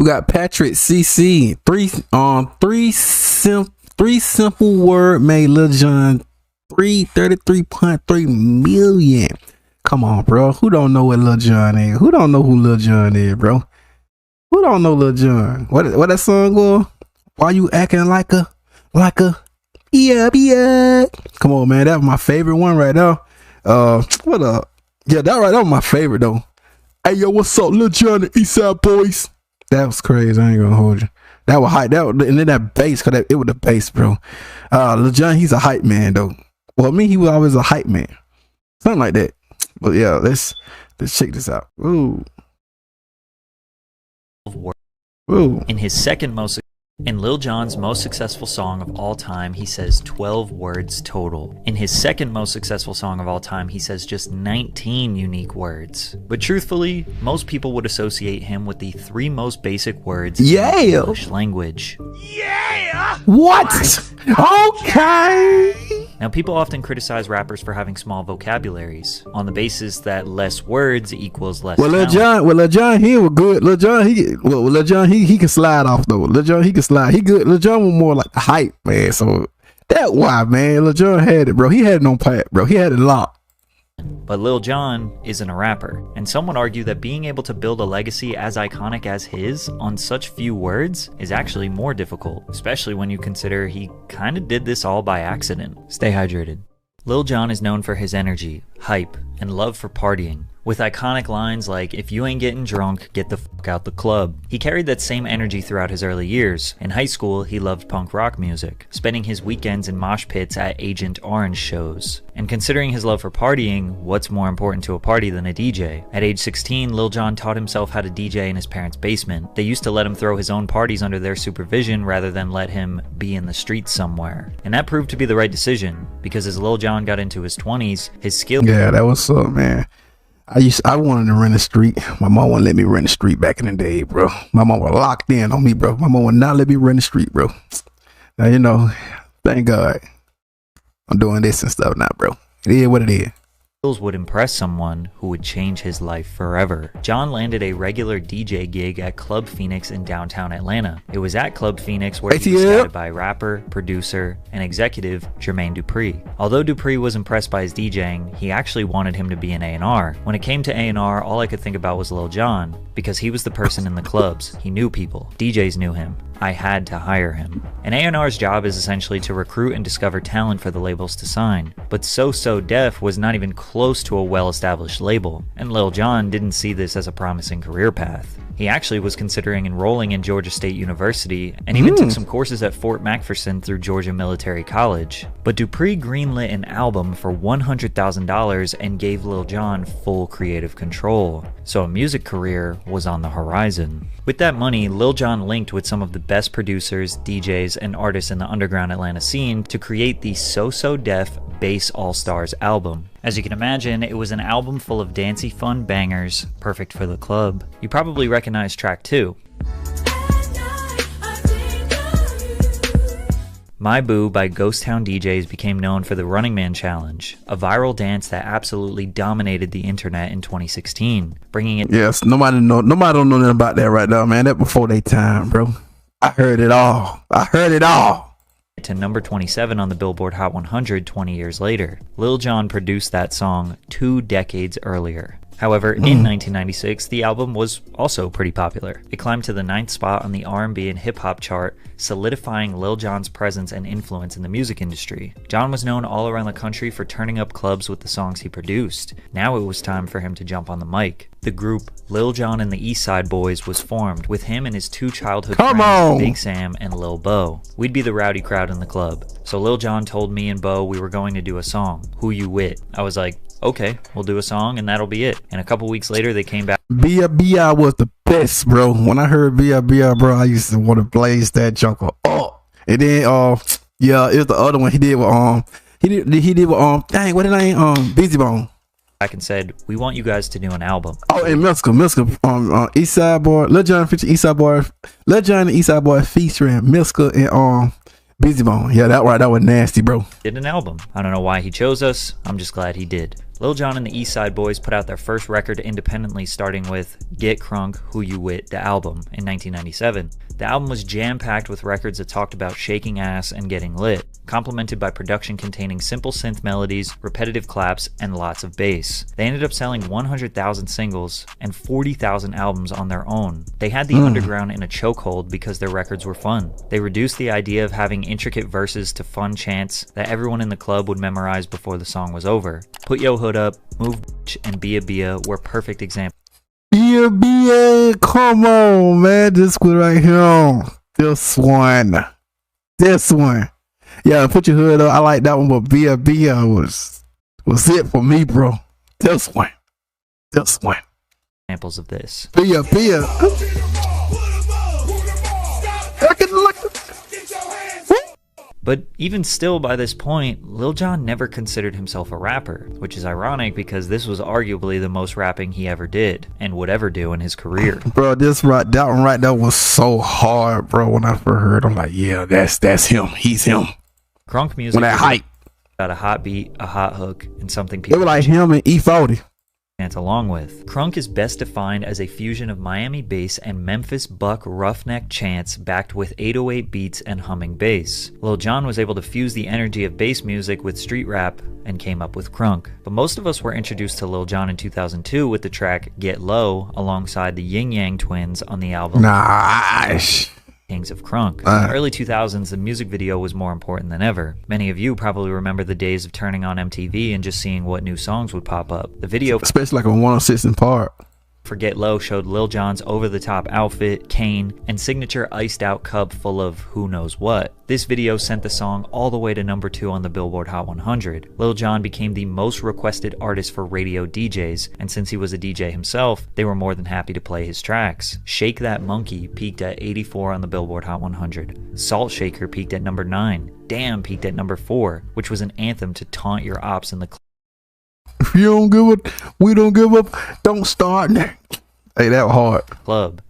We got Patrick CC. Three simple word made Lil Jon 33.3 million. Come on, bro. Who don't know what Lil Jon is? Who don't know who Lil Jon is, bro? Who don't know Lil Jon? What that song go? Why you acting like a yeah. Come on, man. That was my favorite one right now. What up? Yeah, that was my favorite though. Hey yo, what's up, Lil Jon and Eastside Boys? That was crazy. I ain't gonna hold you. That was hype. And then that bass, cause it was the bass, bro. Lil Jon, he's a hype man though. Well, he was always a hype man, something like that. But yeah, let's check this out. Ooh. In his in Lil Jon's most successful song of all time, he says 12 words total. In his second most successful song of all time, he says just 19 unique words. But truthfully, most people would associate him with the 3 most basic words in the English language. Yeah! What? Okay. Now, people often criticize rappers for having small vocabularies, on the basis that less words equals less talent. Lil Jon, he was good. Lil Jon, he can slide off though. Lil Jon, he can slide. He good. Lil Jon was more like the hype, man. So that's why, man. Lil Jon had it, bro. He had it on pat, bro. He had it locked. But Lil Jon isn't a rapper, and some would argue that being able to build a legacy as iconic as his on such few words is actually more difficult, especially when you consider he kinda did this all by accident. Stay hydrated. Lil Jon is known for his energy, hype, and love for partying, with iconic lines like, "If you ain't getting drunk, get the fuck out the club." He carried that same energy throughout his early years. In high school, he loved punk rock music, spending his weekends in mosh pits at Agent Orange shows. And considering his love for partying, what's more important to a party than a DJ? At age 16, Lil Jon taught himself how to DJ in his parents' basement. They used to let him throw his own parties under their supervision rather than let him be in the streets somewhere. And that proved to be the right decision, because as Lil Jon got into his 20s, his skill— Yeah, that was up, man. I wanted to rent the street. My mom wouldn't let me rent the street back in the day, bro. My mom was locked in on me, bro. My mom would not let me rent the street, bro. Now, you know, thank God I'm doing this and stuff now, bro. It is what it is. Would impress someone who would change his life forever. Jon landed a regular DJ gig at Club Phoenix in downtown Atlanta. It was at Club Phoenix where he was scouted by rapper, producer, and executive Jermaine Dupri. Although Dupri was impressed by his DJing, he actually wanted him to be an A&R. When it came to A&R, all I could think about was Lil Jon, because he was the person in the clubs. He knew people. DJs knew him. I had to hire him. An A&R's job is essentially to recruit and discover talent for the labels to sign. But So So Def was not even close to a well-established label, and Lil Jon didn't see this as a promising career path. He actually was considering enrolling in Georgia State University, and even took some courses at Fort McPherson through Georgia Military College. But Dupri greenlit an album for $100,000 and gave Lil Jon full creative control, so a music career was on the horizon. With that money, Lil Jon linked with some of the best producers, DJs, and artists in the underground Atlanta scene to create the So So Def Bass All-Stars album. As you can imagine, it was an album full of dancey fun bangers, perfect for the club. You probably recognize track 2. My Boo by Ghost Town DJs became known for the Running Man Challenge, a viral dance that absolutely dominated the internet in 2016, bringing it— Yes, nobody don't know nothing about that right now, man. That before they time, bro. I heard it all. to number 27 on the Billboard Hot 100 20 years later. Lil Jon produced that song 2 decades earlier. However, in 1996, the album was also pretty popular. It climbed to the 9th spot on the R&B and hip-hop chart, solidifying Lil Jon's presence and influence in the music industry. Jon was known all around the country for turning up clubs with the songs he produced. Now it was time for him to jump on the mic. The group Lil Jon and the Eastside Boys was formed, with him and his 2 childhood friends, Big Sam and Lil Bo. We'd be the rowdy crowd in the club. So Lil Jon told me and Bo we were going to do a song, Who You With. I was like, okay, we'll do a song and that'll be it. And a couple weeks later, they came back. B.I. was the best, bro. When I heard B.I., bro, I used to want to blaze that junker up. And then, yeah, it was the other one he did with, he did with, dang, what did I name? Busy Bone. Back and said, we want you guys to do an album. Oh, and Miska, Eastside Boy, Lil Jon featuring Eastside Boy, Lil Jon and Eastside Boy featuring Miska and, Busy Bone. Yeah, that was nasty, bro. Did an album. I don't know why he chose us. I'm just glad he did. Lil Jon and the East Side Boys put out their first record independently, starting with Get Crunk, Who You With, the album, in 1997. The album was jam-packed with records that talked about shaking ass and getting lit, complemented by production containing simple synth melodies, repetitive claps, and lots of bass. They ended up selling 100,000 singles and 40,000 albums on their own. They had the underground in a chokehold because their records were fun. They reduced the idea of having intricate verses to fun chants that everyone in the club would memorize before the song was over. Put Yo Hood Up, Move Bitch, and Bia Bia were perfect examples. Bia Bia, come on, man. This one right here. This one. Yeah, Put Your Hood Up. I like that one, but Bia Bia was it for me, bro. This one. Examples of this. Bia Bia. But even still, by this point, Lil Jon never considered himself a rapper, which is ironic because this was arguably the most rapping he ever did, and would ever do in his career. Bro, that one right there was so hard, bro. When I first heard, I'm like, yeah, that's him. He's him. Crunk music when that hype got a hot beat, a hot hook, and something people it was like him and E40. Dance along with. Crunk is best defined as a fusion of Miami bass and Memphis buck roughneck chants backed with 808 beats and humming bass. Lil Jon was able to fuse the energy of bass music with street rap and came up with Crunk. But most of us were introduced to Lil Jon in 2002 with the track Get Low alongside the Yin Yang Twins on the album Nice. Kings of Crunk. In the early 2000s, the music video was more important than ever. Many of you probably remember the days of turning on MTV and just seeing what new songs would pop up. The video, especially like a 106 in Park, for Get Low showed Lil Jon's over-the-top outfit, cane, and signature iced-out cup full of who knows what. This video sent the song all the way to number 2 on the Billboard Hot 100. Lil Jon became the most requested artist for radio DJs, and since he was a DJ himself, they were more than happy to play his tracks. Shake That Monkey peaked at 84 on the Billboard Hot 100. Salt Shaker peaked at number 9. Damn peaked at number 4, which was an anthem to taunt your ops in the club. If you don't give up, we don't give up. Don't start now. Hey, that was hard. Club.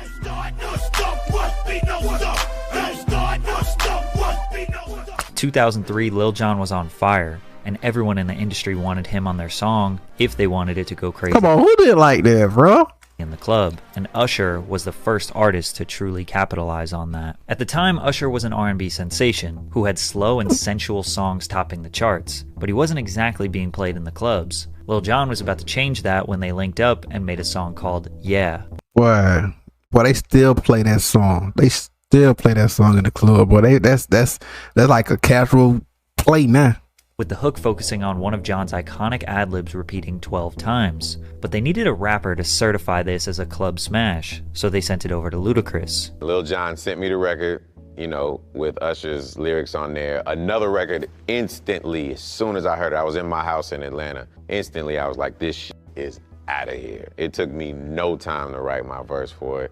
2003, Lil Jon was on fire, and everyone in the industry wanted him on their song if they wanted it to go crazy. Come on, who did like that, bro? In the club, and Usher was the first artist to truly capitalize on that. At the time, Usher was an R&B sensation who had slow and sensual songs topping the charts, but he wasn't exactly being played in the clubs. Lil Jon was about to change that when they linked up and made a song called Yeah. Boy, they still play that song. They still play that song in the club. Boy, that's like a casual play now. With the hook focusing on one of Jon's iconic ad-libs repeating 12 times. But they needed a rapper to certify this as a club smash, so they sent it over to Ludacris. Lil Jon sent me the record, you know, with Usher's lyrics on there. Another record instantly, as soon as I heard it, I was in my house in Atlanta. Instantly, I was like, this shit is out of here. It took me no time to write my verse for it.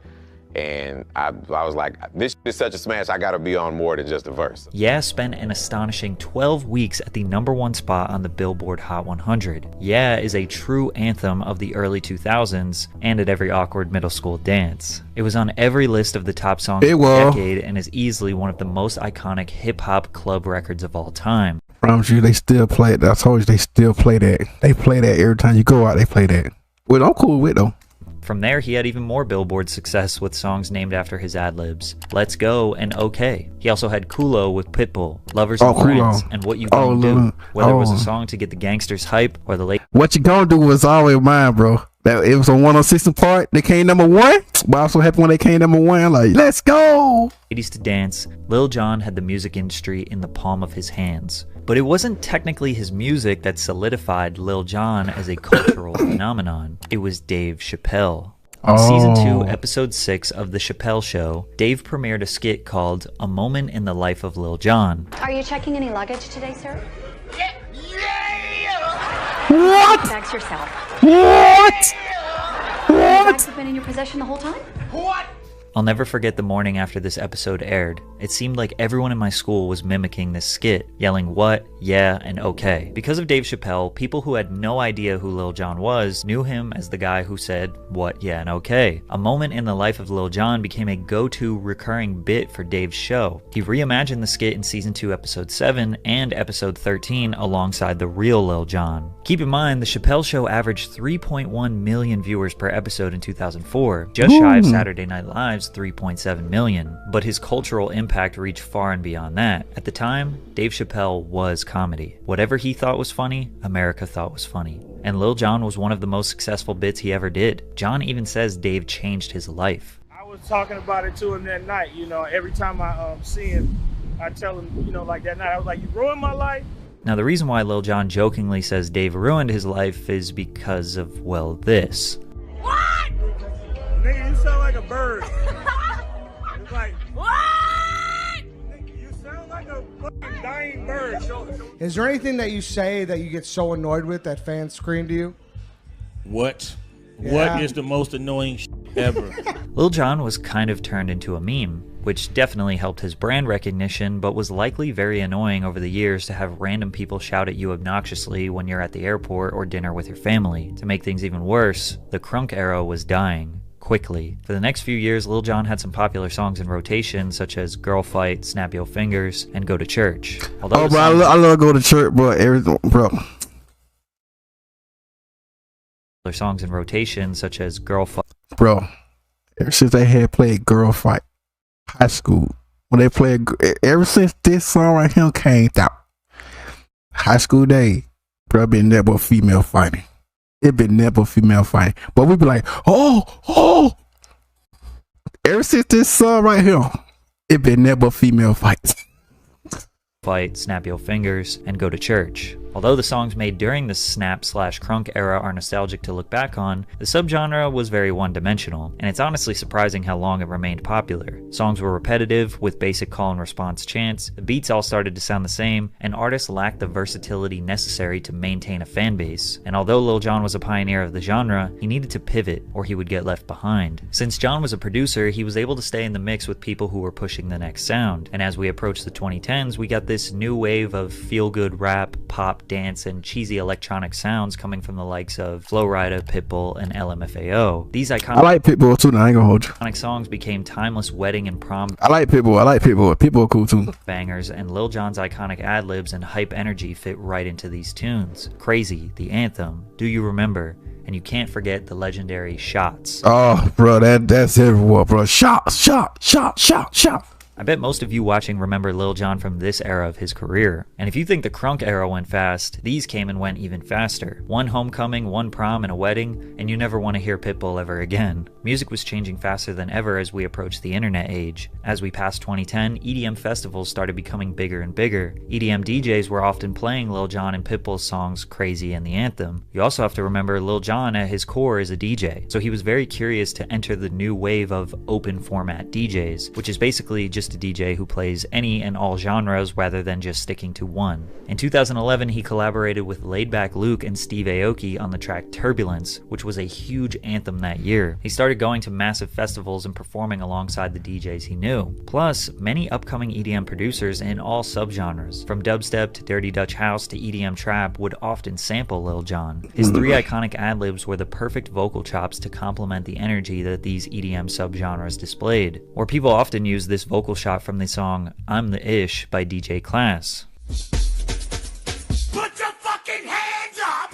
And I was like, this is such a smash, I gotta be on more than just a verse. Yeah spent an astonishing 12 weeks at the #1 spot on the Billboard Hot 100. Yeah is a true anthem of the early 2000s and at every awkward middle school dance. It was on every list of the top songs of the decade and is easily one of the most iconic hip-hop club records of all time. I promise you, they still play it. I told you, they still play that. They play that every time you go out, they play that. Well, I'm cool with it, though. From there, he had even more Billboard success with songs named after his ad-libs, Let's Go and Okay. He also had Kulo with Pitbull, Lovers and Friends, and What You Gonna Do, whether it was a song to get the gangsters hype or the late... What You Gonna Do was always mine, bro. That it was on 106 in Park. They came #1, but I was so happy when they came #1. Like, let's go. Ladies to dance. Lil Jon had the music industry in the palm of his hands. But it wasn't technically his music that solidified Lil Jon as a cultural phenomenon. It was Dave Chappelle. On Season 2, Episode 6 of The Chappelle Show, Dave premiered a skit called A Moment in the Life of Lil Jon. Are you checking any luggage today, sir? Yeah! What? Bags yourself. What? Bags have been in your possession the whole time? What? I'll never forget the morning after this episode aired. It seemed like everyone in my school was mimicking this skit, yelling what, yeah, and okay. Because of Dave Chappelle, people who had no idea who Lil Jon was knew him as the guy who said what, yeah, and okay. A moment in the life of Lil Jon became a go-to recurring bit for Dave's show. He reimagined the skit in season 2 episode 7 and episode 13 alongside the real Lil Jon. Keep in mind, the Chappelle show averaged 3.1 million viewers per episode in 2004, just shy of Saturday Night Live's 3.7 million, but his cultural impact reached far and beyond that. At the time, Dave Chappelle was comedy. Whatever he thought was funny, America thought was funny. And Lil Jon was one of the most successful bits he ever did. John even says Dave changed his life. I was talking about it to him that night, you know, every time I see him, I tell him, you know, like that night, I was like, you ruined my life. Now the reason why Lil Jon jokingly says Dave ruined his life is because of, well, this. What? Nigga, you sound like a bird. It's like, what? Nigga, you sound like a fucking dying bird. Is there anything that you say that you get so annoyed with that fans scream to you? What? Yeah. What is the most annoying ever? Lil Jon was kind of turned into a meme, which definitely helped his brand recognition, but was likely very annoying over the years to have random people shout at you obnoxiously when you're at the airport or dinner with your family. To make things even worse, the crunk era was dying quickly. For the next few years, Lil Jon had some popular songs in rotation, such as Girl Fight, Snap Your Fingers, and Go to Church. Although I love Go to Church, bro. Everything, bro. Songs in rotation, such as Girl Fight. Bro, ever since they had played Girl Fight, high school, when they played, ever since this song right here came out, high school day, bro, been never female fighting. It been never female fighting. But we be like, oh. Ever since this song right here, it been never female fights. Fight, Snap Your Fingers, and Go to Church. Although the songs made during the snap/crunk era are nostalgic to look back on, the subgenre was very one-dimensional, and it's honestly surprising how long it remained popular. Songs were repetitive, with basic call and response chants, the beats all started to sound the same, and artists lacked the versatility necessary to maintain a fan base. And although Lil Jon was a pioneer of the genre, he needed to pivot, or he would get left behind. Since Jon was a producer, he was able to stay in the mix with people who were pushing the next sound, and as we approached the 2010s, we got this new wave of feel-good rap, pop, dance, and cheesy electronic sounds coming from the likes of Flo Rida, Pitbull, and LMFAO. These iconic, I like Pitbull too, now I ain't gonna hold you. Songs became timeless wedding and prom I like Pitbull. Pitbull cool too. bangers, and Lil Jon's iconic ad-libs and hype energy fit right into these tunes. Crazy, the anthem, Do You Remember, and you can't forget the legendary Shots. Oh, bro, that's everywhere, bro. Shot. I bet most of you watching remember Lil Jon from this era of his career. And if you think the crunk era went fast, these came and went even faster. One homecoming, one prom, and a wedding, and you never want to hear Pitbull ever again. Music was changing faster than ever as we approached the internet age. As we passed 2010, EDM festivals started becoming bigger and bigger. EDM DJs were often playing Lil Jon and Pitbull's songs Crazy and the Anthem. You also have to remember Lil Jon at his core is a DJ, so he was very curious to enter the new wave of open format DJs, which is basically just a DJ who plays any and all genres rather than just sticking to one. In 2011, he collaborated with Laidback Luke and Steve Aoki on the track Turbulence, which was a huge anthem that year. He started going to massive festivals and performing alongside the DJs he knew. Plus, many upcoming EDM producers in all subgenres, from dubstep to dirty Dutch house to EDM trap, would often sample Lil Jon. His three iconic ad-libs were the perfect vocal chops to complement the energy that these EDM subgenres displayed. Or people often use this vocal shot from the song I'm the Ish by DJ Class. Put your fucking hands up!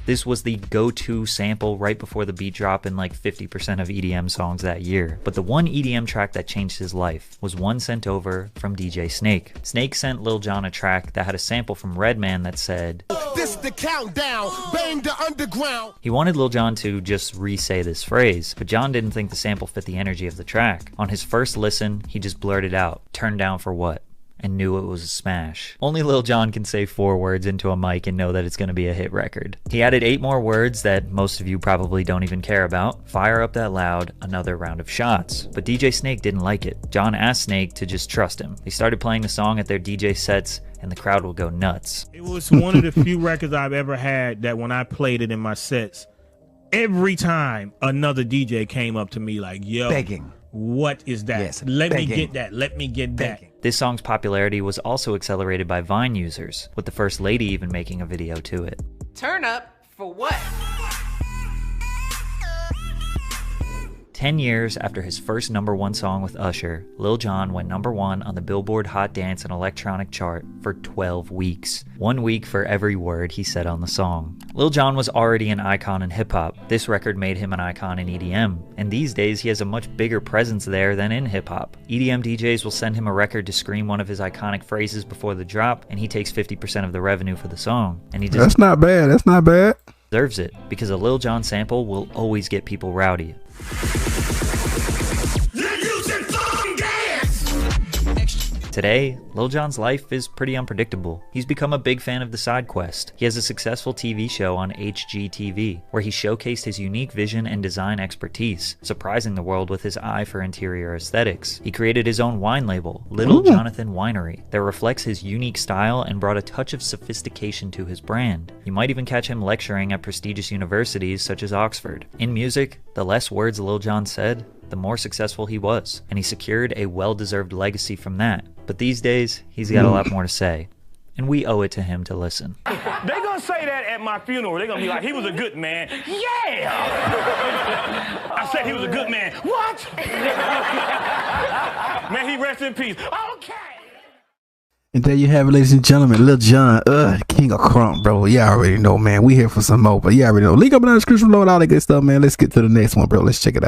This was the go-to sample right before the beat drop in like 50% of EDM songs that year. But the one EDM track that changed his life was one sent over from DJ Snake. Snake sent Lil Jon a track that had a sample from Redman that said, This the countdown, bang the underground. He wanted Lil Jon to just re-say this phrase, but Jon didn't think the sample fit the energy of the track. On his first listen, he just blurted out, "Turned down for what?" and knew it was a smash. Only Lil Jon can say 4 words into a mic and know that it's going to be a hit record. He added 8 more words that most of you probably don't even care about. Fire up that loud, another round of shots. But DJ Snake didn't like it. Jon asked Snake to just trust him. They started playing the song at their DJ sets, and the crowd would go nuts. It was one of the few records I've ever had that when I played it in my sets, every time another DJ came up to me like, yo, Begging. what is that? Yes, Let me begging. get that. Let me get that. This song's popularity was also accelerated by Vine users, with the first lady even making a video to it. Turn up for what? 10 years after his first #1 song with Usher, Lil Jon went #1 on the Billboard Hot Dance and Electronic chart for 12 weeks. 1 week for every word he said on the song. Lil Jon was already an icon in hip-hop. This record made him an icon in EDM, and these days he has a much bigger presence there than in hip-hop. EDM DJs will send him a record to scream one of his iconic phrases before the drop, and he takes 50% of the revenue for the song. And he That's not bad. That's not bad. Deserves it, because a Lil Jon sample will always get people rowdy. Today, Lil Jon's life is pretty unpredictable. He's become a big fan of the side quest. He has a successful TV show on HGTV, where he showcased his unique vision and design expertise, surprising the world with his eye for interior aesthetics. He created his own wine label, Little Jonathan Winery, that reflects his unique style and brought a touch of sophistication to his brand. You might even catch him lecturing at prestigious universities such as Oxford. In music, the less words Lil Jon said, the more successful he was, and he secured a well-deserved legacy from that. But these days, he's got a lot more to say, and we owe it to him to listen. They gonna say that at my funeral. They gonna be like, he was a good man. Yeah! I said he was a good man. What? Man, he rest in peace. Okay! And there you have it, ladies and gentlemen. Lil Jon, king of crump, bro. Y'all already know, man. We here for some more, but y'all already know. Link up in the description below and all that good stuff, man. Let's get to the next one, bro. Let's check it out.